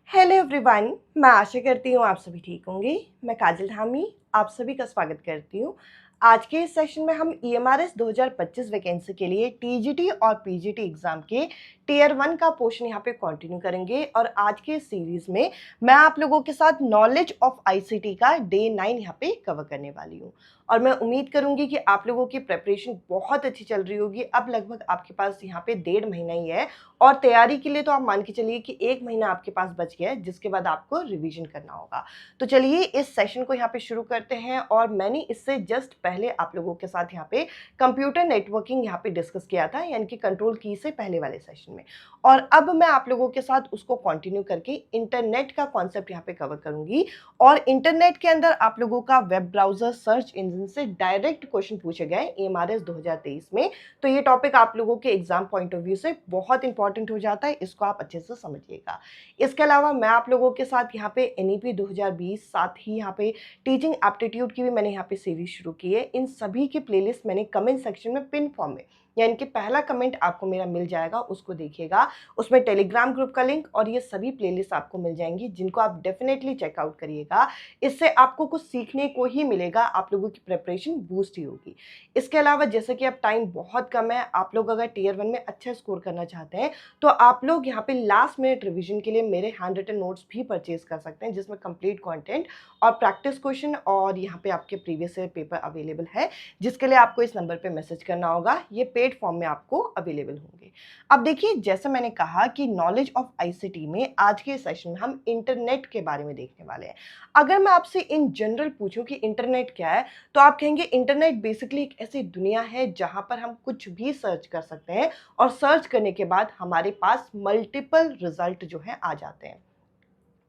Hello everyone, मैं आशा करती हूँ आप सभी ठीक होंगे। मैं काजल धामी आप सभी का स्वागत करती हूँ। आज के इस सेशन में हम ईएमआरएस 2025 वैकेंसी के लिए टीजीटी और पीजीटी एग्जाम के टियर 1 का पोर्शन यहाँ पे कंटिन्यू करेंगे और आज के इस सीरीज में मैं आप लोगों के साथ नॉलेज ऑफ आईसीटी का डे 9 यहाँ पे कवर करने वाली हूँ और मैं उम्मीद करूंगी कि आप लोगों की प्रिपरेशन बहुत अच्छी चल रही होगी। अब लगभग आपके पास यहाँ पे 1.5 महीना ही है और तैयारी के लिए तो आप मान के चलिए कि 1 महीना आपके पास बच गया है, जिसके बाद आपको रिवीजन करना होगा। तो चलिए इस सेशन को यहाँ पे शुरू करते हैं। और मैंने इससे जस्ट पहले आप लोगों के साथ यहाँ पे कंप्यूटर नेटवर्किंग यहाँ पे डिस्कस किया था, यानी कि कंट्रोल की से पहले वाले सेशन में। और अब मैं आप लोगों के साथ उसको कंटिन्यू करके इंटरनेट का कॉन्सेप्ट यहाँ पे कवर करूंगी। और इंटरनेट के अंदर आप लोगों का वेब ब्राउजर सर्च इंजन से डायरेक्ट क्वेश्चन पूछे गए ईएमआरएस 2023 में। तो ये टॉपिक आप लोगों के एग्जाम पॉइंट ऑफ व्यू से बहुत इंपॉर्टेंट हो जाता है, इसको आप अच्छे से समझिएगा। इसके अलावा मैं आप लोगों के साथ यहाँ पे एनईपी 2020, साथ ही यहाँ पे टीचिंग एप्टीट्यूड की भी मैंने यहाँ पे सीरीज शुरू की है। इन सभी की प्लेलिस्ट मैंने कमेंट सेक्शन में पिन फॉर्म में, यानी कि पहला कमेंट आपको मेरा मिल जाएगा, उसको देखिएगा। उसमें टेलीग्राम ग्रुप का लिंक और ये सभी प्लेलिस्ट आपको मिल जाएंगी, जिनको आप डेफिनेटली चेकआउट करिएगा। इससे आपको कुछ सीखने को ही मिलेगा, आप लोगों की प्रिपरेशन बूस्ट ही होगी। इसके अलावा जैसे कि अब टाइम बहुत कम है, आप लोग अगर टियर 1 में अच्छा स्कोर करना चाहते हैं तो आप लोग यहाँ पे लास्ट मिनट रिवीजन के लिए मेरे हैंड रिटन नोट्स भी परचेज कर सकते हैं, जिसमें कंप्लीट कंटेंट और प्रैक्टिस क्वेश्चन और यहाँ पे आपके प्रीवियस ईयर पेपर अवेलेबल है, जिसके लिए आपको इस नंबर पे मैसेज करना होगा। ये पेड फॉर्म में आपको अवेलेबल होंगे। अब देखिए, जैसे मैंने कहा कि नॉलेज ऑफ आईसीटी में आज के सेशन में हम इंटरनेट के बारे में देखने वाले हैं। अगर मैं आपसे इन जनरल पूछूं कि इंटरनेट क्या है, तो आप कहेंगे इंटरनेट बेसिकली एक ऐसी दुनिया है जहां पर हम कुछ भी सर्च कर सकते हैं और सर्च करने के बाद हमारे पास मल्टीपल रिजल्ट जो है आ जाते हैं।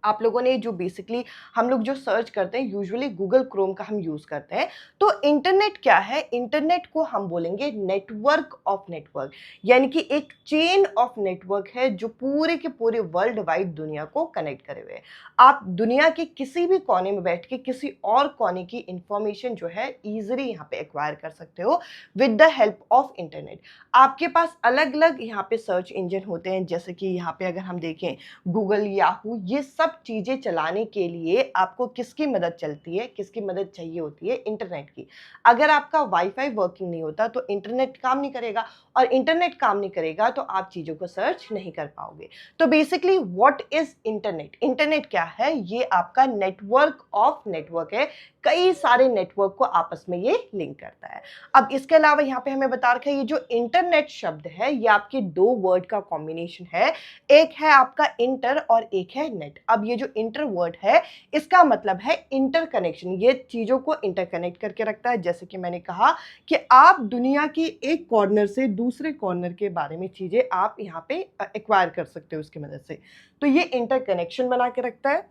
आप लोगों ने जो बेसिकली हम लोग जो सर्च करते हैं, यूजुअली गूगल क्रोम का हम यूज करते हैं। तो इंटरनेट क्या है? इंटरनेट को हम बोलेंगे नेटवर्क ऑफ नेटवर्क, यानी कि एक चेन ऑफ नेटवर्क है जो पूरे के पूरे वर्ल्ड वाइड दुनिया को कनेक्ट करे हुए है। आप दुनिया के किसी भी कोने में बैठ के किसी और कोने की इंफॉर्मेशन जो है इजीली यहाँ पे एक्वायर कर सकते हो with the help of internet. आपके पास अलग अलग यहाँ पे सर्च इंजन होते हैं, जैसे कि यहाँ पे अगर हम देखें गूगल, याहू, ये सब चीजें चलाने के लिए आपको किसकी मदद चलती है, किसकी मदद चाहिए होती है? इंटरनेट की। अगर आपका वाईफाई वर्किंग नहीं होता तो इंटरनेट काम नहीं करेगा, और इंटरनेट काम नहीं करेगा तो आप चीजों को सर्च नहीं कर पाओगे। तो basically what is internet? Internet क्या है? ये आपका नेटवर्क ऑफ नेटवर्क है, कई सारे नेटवर्क को आपस में ये लिंक करता है। अब इसके अलावा यहाँ पे हमें बता रखा है, ये जो इंटरनेट शब्द है ये आपके दो वर्ड का कॉम्बिनेशन है। एक है आपका इंटर और एक है नेट। अब ये जो इंटर वर्ड है इसका मतलब है इंटरकनेक्शन, ये चीजों को इंटरकनेक्ट करके रखता है। जैसे कि मैंने कहा कि आप दुनिया की एक कॉर्नर से दूसरे कॉर्नर के बारे में चीजें आप यहाँ पे एक्वायर कर सकते हो उसकी मदद से। तो ये इंटरकनेक्शन बना के रखता है।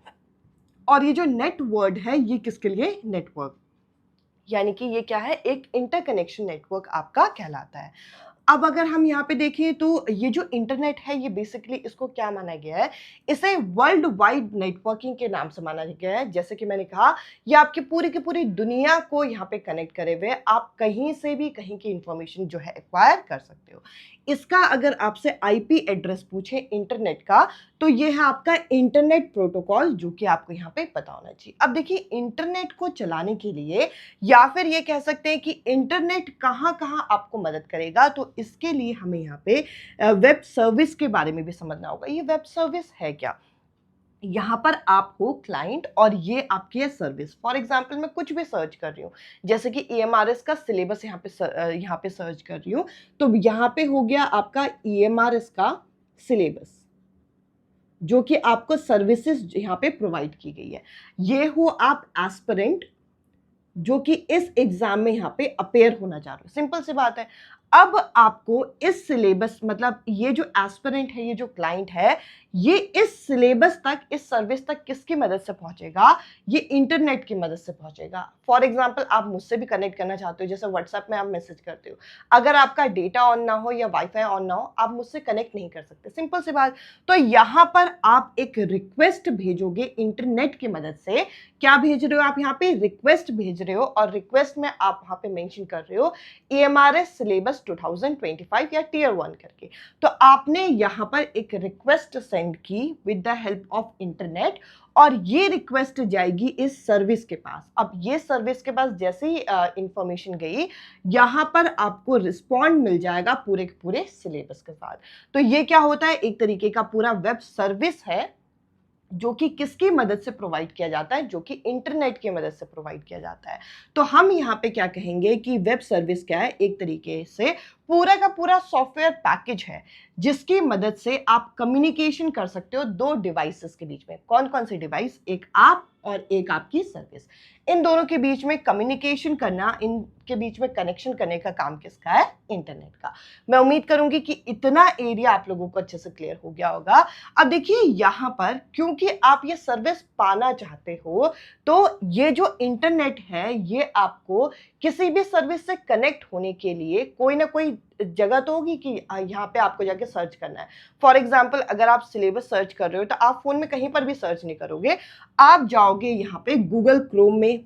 और ये जो नेट वर्ड है ये किसके लिए? नेटवर्क, यानी कि ये क्या है? एक इंटरकनेक्शन नेटवर्क आपका कहलाता है। अब अगर हम यहाँ पे देखें तो ये जो इंटरनेट है ये बेसिकली इसको क्या माना गया है? इसे वर्ल्ड वाइड नेटवर्किंग के नाम से माना गया है। जैसे कि मैंने कहा, ये आपकी पूरी की पूरी दुनिया को यहाँ पे कनेक्ट करे हुए, आप कहीं से भी कहीं की इंफॉर्मेशन जो है एक्वायर कर सकते हो। इसका अगर आपसे आईपी एड्रेस पूछे इंटरनेट का, तो ये है आपका इंटरनेट प्रोटोकॉल, जो कि आपको यहाँ पे पता होना चाहिए। अब देखिए, इंटरनेट को चलाने के लिए या फिर ये कह सकते हैं कि इंटरनेट कहाँ कहाँ आपको मदद करेगा, तो इसके लिए हमें यहाँ पे वेब सर्विस के बारे में भी समझना होगा। ये वेब सर्विस है क्या? यहाँ पर आप हो क्लाइंट और ये आपकी है सर्विस। फॉर एग्जाम्पल मैं कुछ भी सर्च कर रही हूँ, जैसे कि ईएमआरएस का सिलेबस यहाँ पे सर्च कर रही हूँ, तो यहाँ पे हो गया आपका ईएमआरएस का सिलेबस, जो कि आपको सर्विसेज यहाँ पे प्रोवाइड की गई है। ये हो आप एस्पिरेंट, जो कि इस एग्जाम में यहाँ पे अपेयर होना चाह रहे हो। सिंपल सी बात है। अब आपको इस सिलेबस, मतलब ये जो एस्पिरेंट है, ये जो क्लाइंट है, ये इस सिलेबस तक, इस सर्विस तक किसकी मदद से पहुंचेगा? ये इंटरनेट की मदद से पहुंचेगा। फॉर एग्जांपल आप मुझसे भी कनेक्ट करना चाहते हो, जैसे व्हाट्सएप में आप मैसेज करते हो, अगर आपका डेटा ऑन ना हो या वाईफाई ऑन ना हो, आप मुझसे कनेक्ट नहीं कर सकते। सिंपल सी बात। तो यहाँ पर आप एक रिक्वेस्ट भेजोगे इंटरनेट की मदद से। क्या भेज रहे हो आप? यहाँ पे रिक्वेस्ट भेज रहे हो, और रिक्वेस्ट में आप वहां पे मेंशन कर रहे हो ईएमआरएस सिलेबस सिलेबस 2025 या टीयर 1 करके। तो आपने यहाँ पर एक रिक्वेस्ट सेंड की with the help of internet, और ये रिक्वेस्ट जाएगी इस सर्विस के पास। अब ये सर्विस के पास जैसे ही इंफॉर्मेशन गई, यहाँ पर आपको रिस्पॉन्ड मिल जाएगा पूरे के पूरे सिलेबस के साथ। तो ये क्या होता है, एक तरीके का पूरा वेब सर्विस है जो कि किसकी मदद से प्रोवाइड किया जाता है, जो कि इंटरनेट की मदद से प्रोवाइड किया जाता है। तो हम यहाँ पे क्या कहेंगे कि वेब सर्विस क्या है, एक तरीके से पूरा का पूरा सॉफ्टवेयर पैकेज है जिसकी मदद से आप कम्युनिकेशन कर सकते हो दो डिवाइसेस के बीच में। कौन कौन से डिवाइस, एक आप और एक आपकी सर्विस। इन दोनों के बीच में कम्युनिकेशन करना, इनके बीच में कनेक्शन करने का काम किसका है, इंटरनेट का। मैं उम्मीद करूंगी कि इतना एरिया आप लोगों को अच्छे से क्लियर हो गया होगा। अब देखिए यहाँ पर, क्योंकि आप ये सर्विस पाना चाहते हो, तो ये जो इंटरनेट है ये आपको किसी भी सर्विस से कनेक्ट होने के लिए कोई ना कोई जगह तो होगी कि यहाँ पे आपको जाके सर्च करना है। फॉर एग्जाम्पल, अगर आप सिलेबस सर्च कर रहे हो तो आप फोन में कहीं पर भी सर्च नहीं करोगे, आप जाओगे यहाँ पे गूगल क्रोम में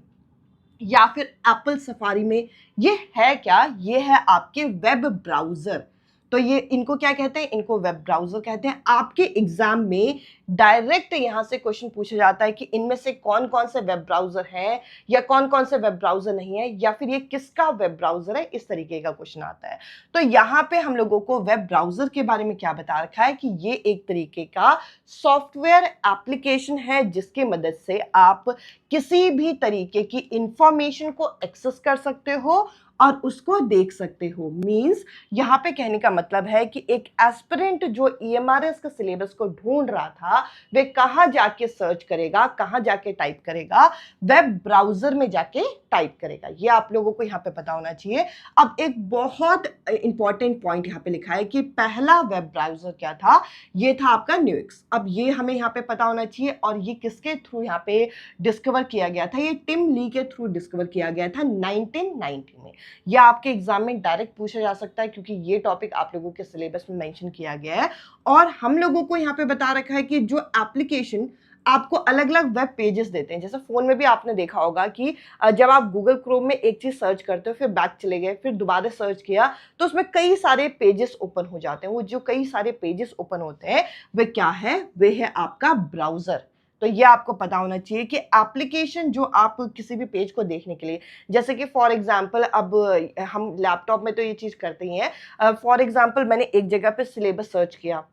या फिर एप्पल सफारी में। ये है क्या, ये है आपके वेब ब्राउजर। तो ये इनको क्या कहते हैं, इनको वेब ब्राउजर कहते हैं। आपके एग्जाम में डायरेक्ट यहां से क्वेश्चन पूछा जाता है कि इनमें से कौन कौन से वेब ब्राउजर हैं या कौन कौन से वेब ब्राउजर नहीं है, या फिर ये किसका वेब ब्राउजर है, इस तरीके का क्वेश्चन आता है। तो यहाँ पे हम लोगों को वेब ब्राउजर के बारे में क्या बता रखा है कि ये एक तरीके का सॉफ्टवेयर एप्लीकेशन है जिसकी मदद से आप किसी भी तरीके की इंफॉर्मेशन को एक्सेस कर सकते हो और उसको देख सकते हो। मींस यहाँ पे कहने का मतलब है कि एक एस्पिरेंट जो ईएमआरएस के सिलेबस को ढूंढ रहा था, वे कहाँ जाके सर्च करेगा, कहाँ जाके टाइप करेगा, वेब ब्राउजर में जाके टाइप करेगा। ये आप लोगों को यहाँ पे पता होना चाहिए। अब एक बहुत इंपॉर्टेंट पॉइंट यहाँ पे लिखा है कि पहला वेब ब्राउजर क्या था, ये था आपका न्यूएक्स। अब ये हमें यहाँ पे पता होना चाहिए, और ये किसके थ्रू यहाँ पे डिस्कवर किया गया था, ये टिम ली के थ्रू डिस्कवर किया गया था 1990 में। यह आपके एग्जाम में डायरेक्ट पूछा जा सकता है क्योंकि ये टॉपिक आप लोगों के सिलेबस में मेंशन किया गया है। और हम लोगों को यहाँ पे बता रखा है कि जो एप्लीकेशन आपको अलग अलग वेब पेजेस देते हैं, जैसे फोन में भी आपने देखा होगा कि जब आप गूगल क्रोम में एक चीज सर्च करते हो, फिर बैक चले गए, फिर दोबारा सर्च किया, तो उसमें कई सारे पेजेस ओपन हो जाते हैं। वो जो कई सारे पेजेस ओपन होते हैं वे क्या है, वे है आपका ब्राउजर। तो ये आपको पता होना चाहिए कि एप्लीकेशन जो आप किसी भी पेज को देखने के लिए, जैसे कि फॉर एग्जांपल अब हम लैपटॉप में तो ये चीज करते ही हैं। फॉर एग्जांपल मैंने एक जगह पे सिलेबस सर्च किया,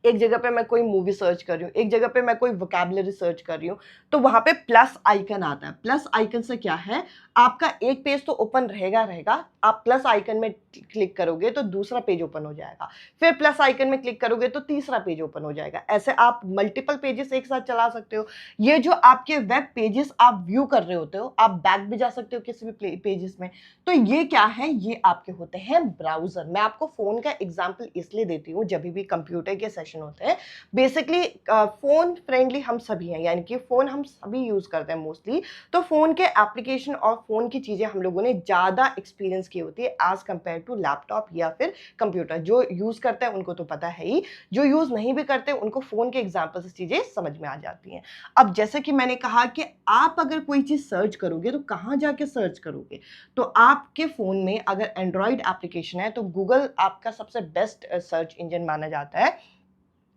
एक जगह पे मैं कोई मूवी सर्च कर रही हूँ, एक जगह पे मैं कोई वोकैबुलरी सर्च कर रही हूँ, तो वहां पे प्लस आइकन आता है। प्लस आइकन से क्या है, आपका एक पेज तो ओपन रहेगा, आप प्लस आइकन में क्लिक करोगे तो दूसरा पेज ओपन हो जाएगा, फिर प्लस आइकन में क्लिक करोगे तो तीसरा पेज ओपन हो जाएगा। ऐसे आप मल्टीपल पेजेस एक साथ चला सकते हो। ये जो आपके वेब पेजेस आप व्यू कर रहे होते हो, आप बैक भी जा सकते हो किसी भी पेजेस में। तो ये क्या है, ये आपके होते हैं ब्राउजर। मैं आपको फोन का एग्जाम्पल इसलिए देती हूँ, जब भी कंप्यूटर के सेशन होते हैं, बेसिकली फोन फ्रेंडली हम सभी हैं, यानी कि फोन हम सभी यूज करते हैं मोस्टली। तो फोन के एप्लीकेशन और फोन की चीजें हम लोगों ने ज्यादा एक्सपीरियंस की होती है एज कंपेयर टू लैपटॉप या फिर कंप्यूटर। जो यूज करते हैं उनको तो पता है ही, जो यूज नहीं भी करते उनको फोन के एग्जाम्पल से चीजें समझ में आ जाती हैं। अब जैसे कि मैंने कहा कि आप अगर कोई चीज सर्च करोगे तो कहाँ जाके सर्च करोगे, तो आपके फोन में अगर एंड्रॉइड एप्लीकेशन है तो गूगल आपका सबसे बेस्ट सर्च इंजन माना जाता है।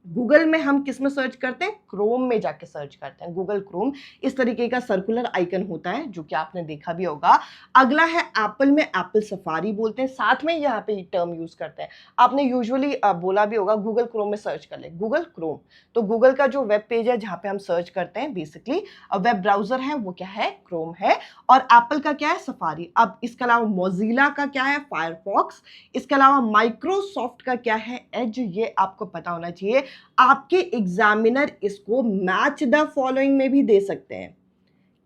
गूगल में हम किस में सर्च करते हैं, क्रोम में जाके सर्च करते हैं। गूगल क्रोम इस तरीके का सर्कुलर आइकन होता है जो कि आपने देखा भी होगा। अगला है एप्पल में एप्पल सफारी बोलते हैं, साथ में यहाँ पे टर्म यूज करते हैं। आपने यूजुअली बोला भी होगा गूगल क्रोम में सर्च कर ले, गूगल क्रोम। तो गूगल का जो वेब पेज है जहाँ पे हम सर्च करते हैं, बेसिकली वेब ब्राउजर है वो क्या है, क्रोम है। और एप्पल का क्या है, सफारी। अब इसके अलावा मोजिला का क्या है, फायरफॉक्स। इसके अलावा माइक्रोसॉफ्ट का क्या है, एज। ये आपको पता होना चाहिए। आपके एग्जामिनर इसको मैच द फॉलोइंग में भी दे सकते हैं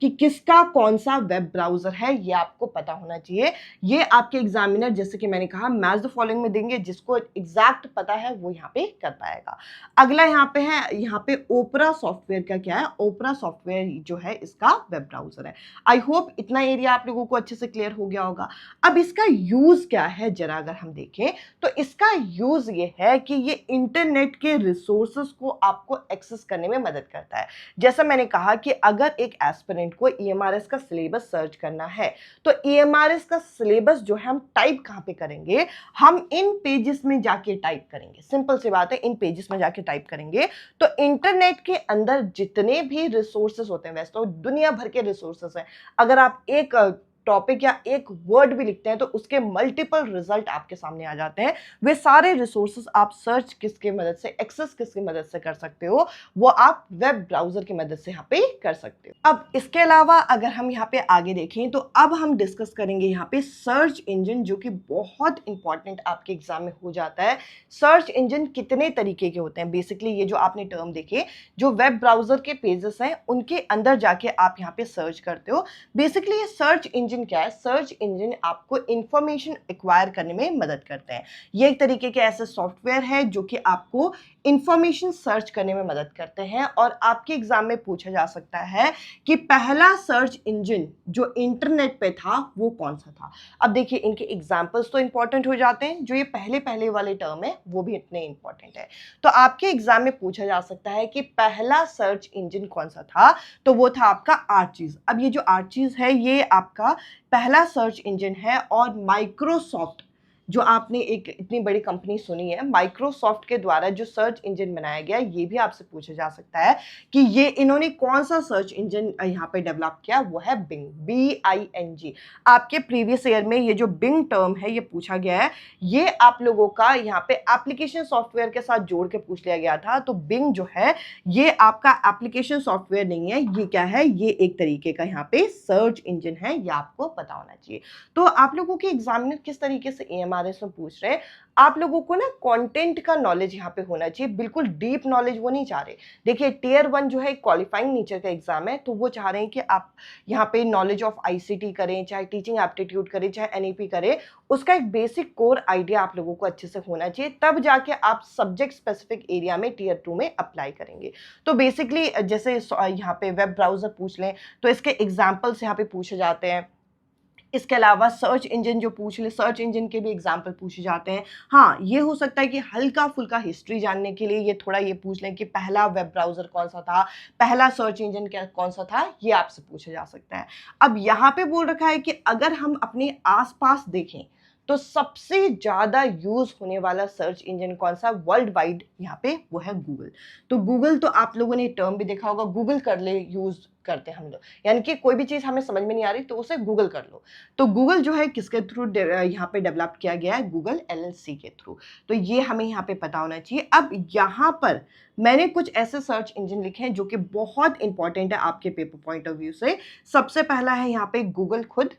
कि किसका कौन सा वेब ब्राउजर है, ये आपको पता होना चाहिए। ये आपके एग्जामिनर, जैसे कि मैंने कहा, मैच द फॉलोइंग में देंगे, जिसको एग्जैक्ट पता है वो यहाँ पे कर पाएगा। अगला यहाँ पे है, यहाँ पे ओपरा सॉफ्टवेयर का क्या है, ओपरा सॉफ्टवेयर जो है इसका वेब ब्राउजर है। आई होप इतना एरिया आप लोगों को अच्छे से क्लियर हो गया होगा। अब इसका यूज क्या है, जरा अगर हम देखें तो इसका यूज ये है कि ये इंटरनेट के रिसोर्सेस को आपको एक्सेस करने में मदद करता है। जैसा मैंने कहा कि अगर एक एस्पिरेंट स्टूडेंट को EMRS का सिलेबस सर्च करना है तो EMRS का सिलेबस जो है हम टाइप कहाँ पे करेंगे, हम इन पेजेस में जाके टाइप करेंगे। सिंपल सी बात है, इन पेजेस में जाके टाइप करेंगे तो इंटरनेट के अंदर जितने भी रिसोर्सेस होते हैं, वैसे तो दुनिया भर के रिसोर्सेस हैं, अगर आप एक टॉपिक या एक वर्ड भी लिखते हैं तो उसके मल्टीपल रिजल्ट आपके सामने आ जाते हैं। वे सारे रिसोर्सेस आप सर्च किसकी मदद से, एक्सेस किसकी मदद से कर सकते हो, वो आप वेब ब्राउजर की मदद से यहाँ पे कर सकते हो। अब इसके अलावा अगर हम यहाँ पे आगे देखें तो अब हम डिस्कस करेंगे यहाँ पे सर्च इंजन, जो कि बहुत इंपॉर्टेंट आपके एग्जाम में हो जाता है। सर्च इंजन कितने तरीके के होते हैं, बेसिकली ये जो आपने टर्म देखे, जो वेब ब्राउजर के पेजेस हैं उनके अंदर जाके आप यहाँ पे सर्च करते हो। बेसिकली ये सर्च इंजन क्या है, सर्च इंजन आपको इंफॉर्मेशन एक्वायर करने में मदद करते हैं। ये एक तरीके के ऐसे सॉफ्टवेयर है जो कि आपको इंफॉर्मेशन सर्च करने में मदद करते हैं। और आपके एग्जाम में पूछा जा सकता है कि पहला सर्च इंजन जो इंटरनेट पे था वो कौन सा था। अब देखिए इनके एग्जांपल्स तो इंपॉर्टेंट हो जाते हैं, जो ये पहले पहले वाले टर्म है वो भी इतने इंपॉर्टेंट है। तो आपके एग्जाम में पूछा जा सकता है कि पहला सर्च इंजन कौन सा था, तो वो था आपका आर्चीज। अब ये जो आर्चीज है ये आपका पहला सर्च इंजन है। और माइक्रोसॉफ्ट, जो आपने एक इतनी बड़ी कंपनी सुनी है, माइक्रोसॉफ्ट के द्वारा जो सर्च इंजन बनाया गया, ये भी आपसे पूछा जा सकता है कि ये इन्होंने कौन सा सर्च इंजन यहाँ पे डेवलप किया, वो है बिंग, BING। आपके प्रीवियस ईयर में ये जो बिंग टर्म है ये पूछा गया है, ये आप लोगों का यहाँ पे एप्लीकेशन सॉफ्टवेयर के साथ जोड़ के पूछ लिया गया था। तो बिंग जो है ये आपका एप्लीकेशन सॉफ्टवेयर नहीं है, ये क्या है, ये एक तरीके का यहाँ पे सर्च इंजन है, ये आपको पता होना चाहिए। तो आप लोगों के एग्जामिनर किस तरीके से EMRS में पूछ रहे हैं, आप लोगों को ना कंटेंट का नॉलेज यहाँ पे होना चाहिए, बिल्कुल डीप नॉलेज वो नहीं चाह रहे। देखिए टियर 1 जो है क्वालिफाइंग नेचर का एग्जाम है, तो वो चाह रहे हैं कि आप यहाँ पे नॉलेज ऑफ ICT करें, चाहे टीचिंग एप्टीट्यूड करें, चाहे NEP करें, उसका एक बेसिक कोर आइडिया आप लोगों को अच्छे से होना चाहिए, तब जाके आप सब्जेक्ट स्पेसिफिक एरिया में टियर 2 में अप्लाई करेंगे। तो बेसिकली जैसे यहाँ पे वेब ब्राउजर पूछ लें तो इसके एग्जाम्पल्स यहाँ पे पूछे जाते हैं। इसके अलावा सर्च इंजन जो पूछ ले, सर्च इंजन के भी एग्जाम्पल पूछे जाते हैं। हाँ, ये हो सकता है कि हल्का फुल्का हिस्ट्री जानने के लिए ये थोड़ा ये पूछ लें कि पहला वेब ब्राउजर कौन सा था, पहला सर्च इंजन क्या कौन सा था, ये आपसे पूछा जा सकता है। अब यहाँ पे बोल रखा है कि अगर हम अपने आसपास देखें तो सबसे ज्यादा यूज होने वाला सर्च इंजन कौन सा वर्ल्ड वाइड, यहाँ पे वो है गूगल। तो गूगल तो आप लोगों ने टर्म भी देखा होगा, गूगल कर ले यूज करते हैं हम लोग, यानी कि कोई भी चीज हमें समझ में नहीं आ रही तो उसे गूगल कर लो। तो गूगल जो है किसके थ्रू यहाँ पे डेवलप किया गया है, गूगल LLC के थ्रू। तो ये हमें यहाँ पे पता होना चाहिए। अब यहाँ पर मैंने कुछ ऐसे सर्च इंजन लिखे हैं जो कि बहुत इंपॉर्टेंट है आपके पेपर पॉइंट ऑफ व्यू से। सबसे पहला है यहाँ पे गूगल खुद,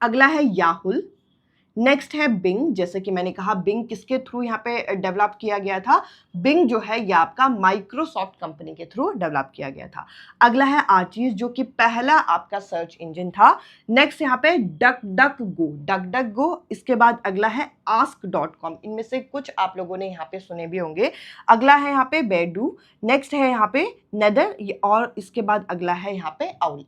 अगला है याहुल, नेक्स्ट है बिंग। जैसे कि मैंने कहा बिंग किसके थ्रू यहाँ पे डेवलप किया गया था, बिंग जो है ये आपका माइक्रोसॉफ्ट कंपनी के थ्रू डेवलप किया गया था। अगला है आर्चीज जो कि पहला आपका सर्च इंजन था। नेक्स्ट यहाँ पे डक डक गो। इसके बाद अगला है ask.com, इनमें से कुछ आप लोगों ने यहाँ पे सुने भी होंगे। अगला है यहाँ पे बैडू, नेक्स्ट है यहाँ पे नेदर, और इसके बाद अगला है यहाँ पे आउल,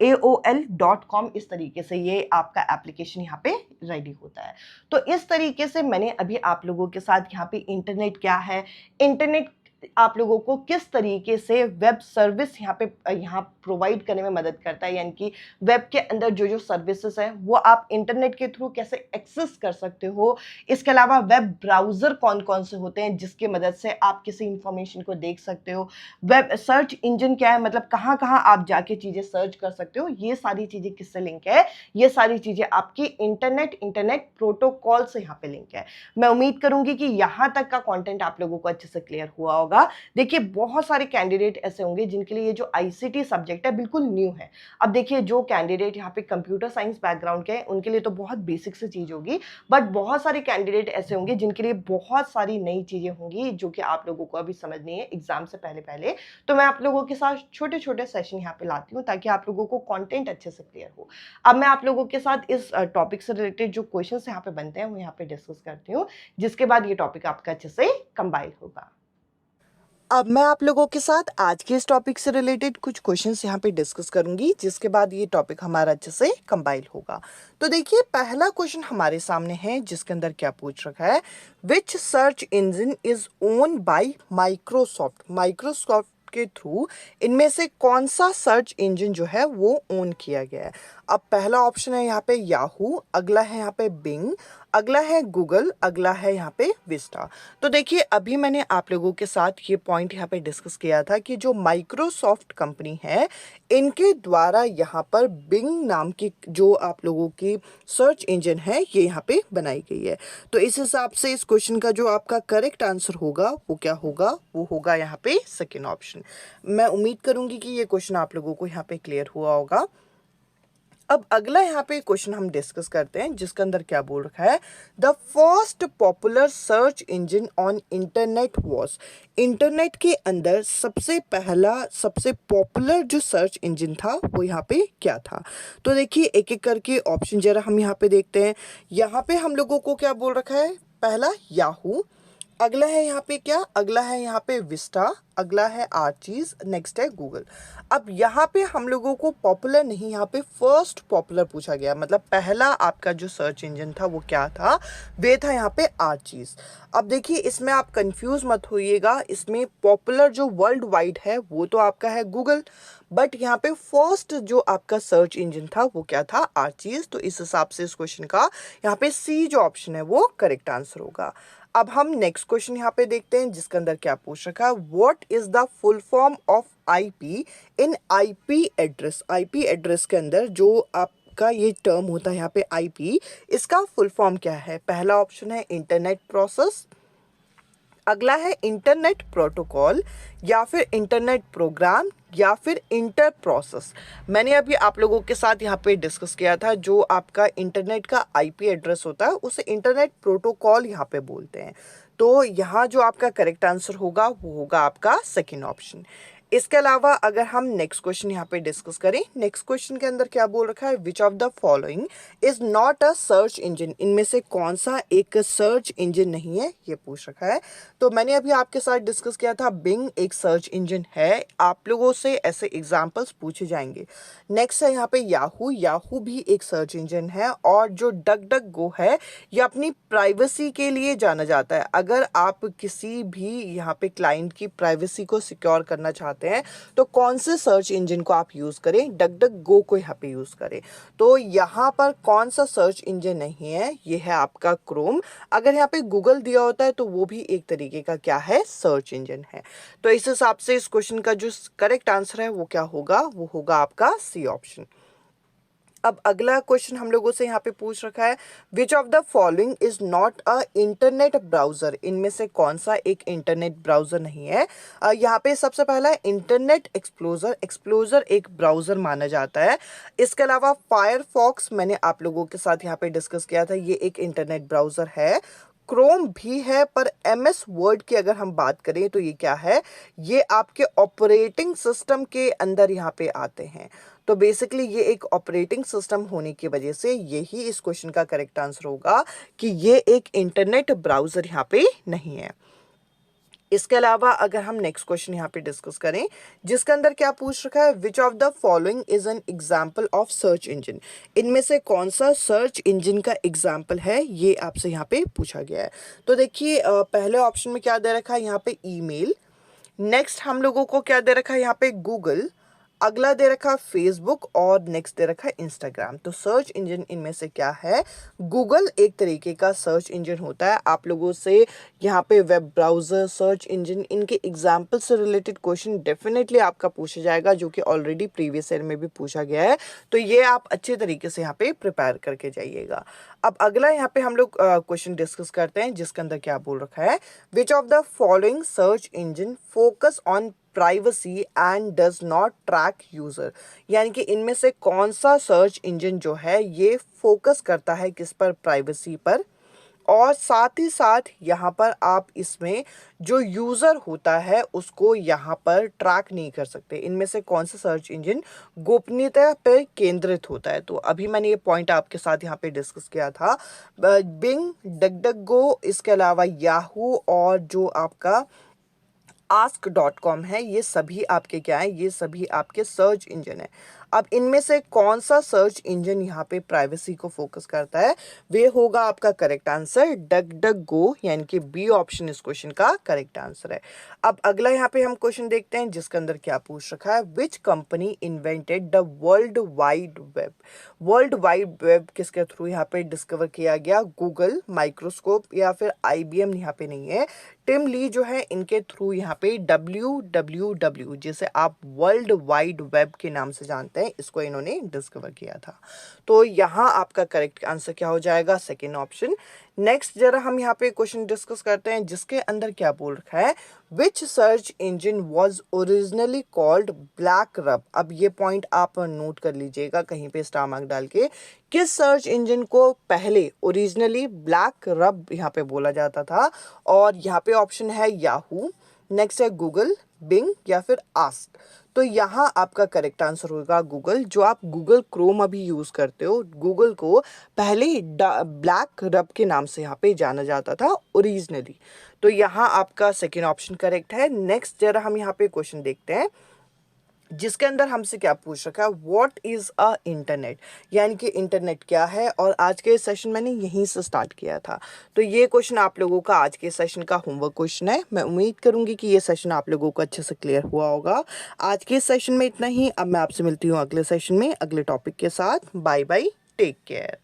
AOL.com। इस तरीके से ये आपका एप्लीकेशन यहाँ पे रेडी होता है। तो इस तरीके से मैंने अभी आप लोगों के साथ यहाँ पे इंटरनेट क्या है, इंटरनेट आप लोगों को किस तरीके से वेब सर्विस यहाँ प्रोवाइड करने में मदद करता है, यानी कि वेब के अंदर जो जो सर्विसेज हैं वो आप इंटरनेट के थ्रू कैसे एक्सेस कर सकते हो। इसके अलावा वेब ब्राउज़र कौन कौन से होते हैं जिसकी मदद से आप किसी इंफॉर्मेशन को देख सकते हो, वेब सर्च इंजन क्या है, मतलब कहाँ कहाँ आप जाके चीज़ें सर्च कर सकते हो, ये सारी चीज़ें किससे लिंक है, ये सारी चीज़ें आपकी इंटरनेट प्रोटोकॉल से यहाँ पे लिंक है। मैं उम्मीद करूंगी कि यहाँ तक का कंटेंट आप लोगों को अच्छे से क्लियर हुआ होगा। देखिए बहुत सारे कैंडिडेट ऐसे होंगे जिनके लिए ये जो ICT सब्जेक्ट है बिल्कुल न्यू है। अब देखिए जो कैंडिडेट यहाँ पे कंप्यूटर साइंस बैकग्राउंड के हैं उनके लिए तो बहुत बेसिक सी चीज होगी, बट बहुत सारे कैंडिडेट ऐसे होंगे जिनके लिए बहुत सारी नई चीजें होंगी जो कि आप लोगों को अभी समझनी है एग्जाम से पहले पहले। तो मैं आप लोगों के साथ छोटे छोटे सेशन यहाँ पे लाती हूँ ताकि आप लोगों को कंटेंट अच्छे से क्लियर हो। अब मैं आप लोगों के साथ इस टॉपिक से रिलेटेड जो क्वेश्चन यहाँ पे बनते हैं वो यहाँ पे डिस्कस करती हूँ, जिसके बाद ये टॉपिक आपका अच्छे से कंबाइन होगा। अब मैं आप लोगों के साथ आज के इस टॉपिक से रिलेटेड कुछ क्वेश्चंस यहाँ पे डिस्कस करूंगी, जिसके बाद ये टॉपिक हमारा अच्छे से कंबाइल होगा। तो देखिए पहला क्वेश्चन हमारे सामने है जिसके अंदर क्या पूछ रखा है, which search engine is own by Microsoft. Microsoft के थ्रू इनमें से कौन सा सर्च इंजन जो है वो ओन किया गया है। अब पहला ऑप्शन है यहाँ पे याहू, अगला है यहाँ पे बिंग, अगला है गूगल, अगला है यहाँ पे विस्टा। तो देखिए अभी मैंने आप लोगों के साथ ये पॉइंट यहाँ पे डिस्कस किया था कि जो माइक्रोसॉफ्ट कंपनी है इनके द्वारा यहाँ पर बिंग नाम की जो आप लोगों की सर्च इंजन है ये यहाँ पे बनाई गई है। तो इस हिसाब से इस क्वेश्चन का जो आपका करेक्ट आंसर होगा वो क्या होगा, वो होगा यहाँ पे सेकेंड ऑप्शन। मैं उम्मीद करूंगी कि ये क्वेश्चन आप लोगों को यहाँ पे क्लियर हुआ होगा। अब अगला यहाँ पे क्वेश्चन हम डिस्कस करते हैं जिसके अंदर क्या बोल रखा है, the first popular search engine on internet was. Internet के अंदर सबसे पहला सबसे पॉपुलर जो सर्च इंजन था वो यहाँ पे क्या था। तो देखिए एक एक करके ऑप्शन जरा हम यहाँ पे देखते हैं। यहाँ पे हम लोगों को क्या बोल रखा है, पहला याहू, अगला है यहाँ पे क्या, अगला है यहाँ पे विस्टा, अगला है आर्चीज, नेक्स्ट है गूगल। अब यहाँ पे हम लोगों को पॉपुलर नहीं, यहाँ पे फर्स्ट पॉपुलर पूछा गया, मतलब पहला आपका जो सर्च इंजन था वो क्या था, वे था यहाँ पे आर्चीज। अब देखिए इसमें आप कंफ्यूज मत होइएगा, इसमें पॉपुलर जो वर्ल्ड वाइड है वो तो आपका है गूगल, बट यहाँ पे फर्स्ट जो आपका सर्च इंजन था वो क्या था, आर्चीज। तो इस हिसाब से इस क्वेश्चन का यहाँ पे सी जो ऑप्शन है वो करेक्ट आंसर होगा। अब हम नेक्स्ट क्वेश्चन यहाँ पे देखते हैं जिसके अंदर क्या पूछ रखा है, what is the full form of IP in IP address. IP address के अंदर जो आपका ये टर्म होता है यहाँ पे आईपी, इसका फुल फॉर्म क्या है। पहला ऑप्शन है इंटरनेट प्रोसेस, अगला है इंटरनेट प्रोटोकॉल, या फिर इंटरनेट प्रोग्राम, या फिर इंटर प्रोसेस। मैंने अभी आप लोगों के साथ यहाँ पे डिस्कस किया था, जो आपका इंटरनेट का आईपी एड्रेस होता है उसे इंटरनेट प्रोटोकॉल यहाँ पे बोलते हैं। तो यहाँ जो आपका करेक्ट आंसर होगा वो होगा आपका सेकेंड ऑप्शन। इसके अलावा अगर हम नेक्स्ट क्वेश्चन यहाँ पे डिस्कस करें, नेक्स्ट क्वेश्चन के अंदर क्या बोल रखा है, which of the following is not a search engine. इनमें से कौन सा एक सर्च इंजन नहीं है, ये पूछ रखा है। तो मैंने अभी आपके साथ डिस्कस किया था बिंग एक सर्च इंजन है, आप लोगों से ऐसे एग्जाम्पल्स पूछे जाएंगे। नेक्स्ट है यहाँ पे याहू, याहू भी एक सर्च इंजन है, और जो डक डक गो है ये अपनी प्राइवेसी के लिए जाना जाता है। अगर आप किसी भी यहाँ पे क्लाइंट की प्राइवेसी को सिक्योर करना चाहते हैं तो कौन से सर्च इंजन को आप यूज करें, डक डक गो को यहाँ पे यूज करें। तो यहाँ पर कौन सा सर्च इंजन नहीं है, ये है आपका क्रोम। अगर यहाँ पे गूगल दिया होता है तो वो भी एक तरीके का क्या है, सर्च इंजन है। तो इस हिसाब से इस क्वेश्चन का जो करेक्ट आंसर है वो क्या होगा, वो होगा आपका सी ऑप्शन। अब अगला क्वेश्चन हम लोगों से यहाँ पे पूछ रखा है, which of the following is not a internet browser. इनमें से कौन सा एक इंटरनेट ब्राउजर नहीं है। यहाँ पे सबसे पहला है इंटरनेट एक्सप्लोजर, एक्सप्लोजर एक ब्राउजर माना जाता है। इसके अलावा फायरफॉक्स मैंने आप लोगों के साथ यहाँ पे डिस्कस किया था, ये एक इंटरनेट ब्राउजर है। क्रोम भी है, पर एमएस वर्ड की अगर हम बात करें तो ये क्या है, ये आपके ऑपरेटिंग सिस्टम के अंदर यहाँ पे आते हैं। तो बेसिकली ये एक ऑपरेटिंग सिस्टम होने की वजह से यही इस क्वेश्चन का करेक्ट आंसर होगा कि ये एक इंटरनेट ब्राउजर यहाँ पे नहीं है। इसके अलावा अगर हम नेक्स्ट क्वेश्चन यहाँ पे डिस्कस करें जिसके अंदर क्या पूछ रखा है, which of the following is an example of search engine. इनमें से कौन सा सर्च इंजन का एग्जाम्पल है, ये आपसे यहाँ पे पूछा गया है। तो देखिए पहले ऑप्शन में क्या दे रखा है, यहाँ पे ईमेल। नेक्स्ट हम लोगों को क्या दे रखा है, यहाँ पे गूगल। अगला दे रखा फेसबुक, और नेक्स्ट दे रखा इंस्टाग्राम। तो सर्च इंजन इनमें से क्या है, गूगल एक तरीके का सर्च इंजन होता है। आप लोगों से यहाँ पे वेब ब्राउजर, सर्च इंजन, इनके एग्जाम्पल से रिलेटेड क्वेश्चन डेफिनेटली आपका पूछा जाएगा, जो कि ऑलरेडी प्रीवियस ईयर में भी पूछा गया है। तो ये आप अच्छे तरीके से यहाँ पे प्रिपेयर करके जाइएगा। अब अगला यहाँ पे हम लोग क्वेश्चन डिस्कस करते हैं जिसके अंदर क्या बोल रखा है, which of the following search engine focus on privacy and does not track user. यानी कि इनमें से कौन सा सर्च इंजन जो है ये फोकस करता है किस पर, प्राइवेसी पर, और साथ ही साथ यहाँ पर आप इसमें जो यूज़र होता है उसको यहाँ पर ट्रैक नहीं कर सकते। इनमें से कौन सा सर्च इंजन गोपनीयता पर केंद्रित होता है। तो अभी मैंने ये पॉइंट आपके साथ यहाँ पे डिस्कस किया था, बिंग, डकडकगो, इसके अलावा याहू, और जो आपका ask.com है, ये सभी आपके क्या है, ये सभी आपके सर्च इंजन है। अब इनमें से कौन सा सर्च इंजन यहाँ पे प्राइवेसी को फोकस करता है, वे होगा आपका करेक्ट आंसर डक डक गो, यानी कि बी ऑप्शन इस क्वेश्चन का करेक्ट आंसर है। अब अगला यहाँ पे हम क्वेश्चन देखते हैं जिसके अंदर क्या पूछ रखा है, which company invented the world wide web. World wide web किसके थ्रू यहाँ पे डिस्कवर किया गया, गूगल, माइक्रोस्कोप या फिर IBM यहाँ पे नहीं है, टिम ली जो है इनके थ्रू यहाँ पे WWW जिसे आप वर्ल्ड वाइड वेब के नाम से जानते हैं, इसको इन्होंने डिस्कवर किया था। तो यहाँ आपका करेक्ट आंसर क्या हो जाएगा, सेकेंड ऑप्शन। नेक्स्ट जरा हम यहाँ पे क्वेश्चन डिस्कस करते हैं जिसके अंदर क्या बोल रखा है, which search engine was originally called black rub. अब ये पॉइंट आप नोट कर लीजिएगा कहीं पे स्टार मार्क डाल के, किस सर्च इंजन को पहले ओरिजिनली ब्लैक रब यहाँ पे बोला जाता था, और यहाँ पे ऑप्शन है याहू, नेक्स्ट है गूगल, बिंग या फिर आस्क। तो यहाँ आपका करेक्ट आंसर होगा गूगल। जो आप गूगल क्रोम अभी यूज़ करते हो, गूगल को पहले ब्लैक रब के नाम से यहाँ पे जाना जाता था ओरिजिनली। तो यहाँ आपका सेकेंड ऑप्शन करेक्ट है। नेक्स्ट जरा हम यहाँ पे क्वेश्चन देखते हैं जिसके अंदर हमसे क्या पूछ रखा है, व्हाट इज़ अ इंटरनेट, यानी कि इंटरनेट क्या है। और आज के सेशन मैंने यहीं से स्टार्ट किया था, तो ये क्वेश्चन आप लोगों का आज के सेशन का होमवर्क क्वेश्चन है। मैं उम्मीद करूंगी कि ये सेशन आप लोगों को अच्छे से क्लियर हुआ होगा। आज के सेशन में इतना ही। अब मैं आपसे मिलती हूँ अगले सेशन में अगले टॉपिक के साथ। Bye bye, take care.